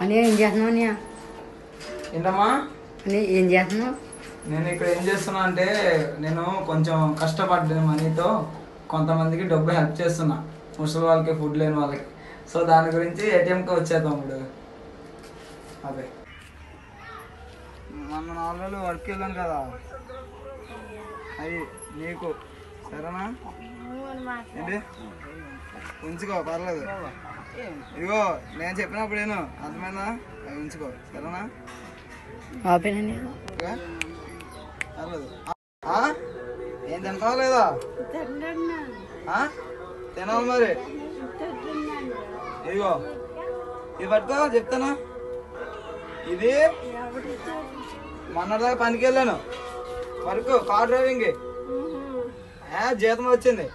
అని ఏం చేస్తున్నావు అన్నయ్య? ఏంటమ్మా? అని ఏం చేస్తున్నావు? నేను ఇక్కడ ఏం చేస్తున్నా అంటే నేను కొంచెం కష్టపడ్డ మనీతో కొంతమందికి డబ్బు హెల్ప్ చేస్తున్నా, ముసలి వాళ్ళకి, ఫుడ్ లేని వాళ్ళకి. సో దాని గురించి ఏటీఎంకి వచ్చేద్దాం ఇప్పుడు. అదే మొన్న 4 రోజులు వర్క్ వెళ్ళాను కదా, అవి నీకు సరేనా? ఏంటి ఉంచుకో, పర్లేదు. ఇదిగో నేను చెప్పినప్పుడు నేను అర్థమైందా? అవి ఉంచుకో సరేనా? ఆపేనన్నయ్య. పర్లేదు. ఏం తింటావా లేదా? తినాలి మరి. ఇదిగో ఇది పట్టుకో, చెప్తానా? ఇది మొన్నటిదాకా పనికి వెళ్ళాను వర్క్, కార్ డ్రైవింగ్. జీతం వచ్చింది.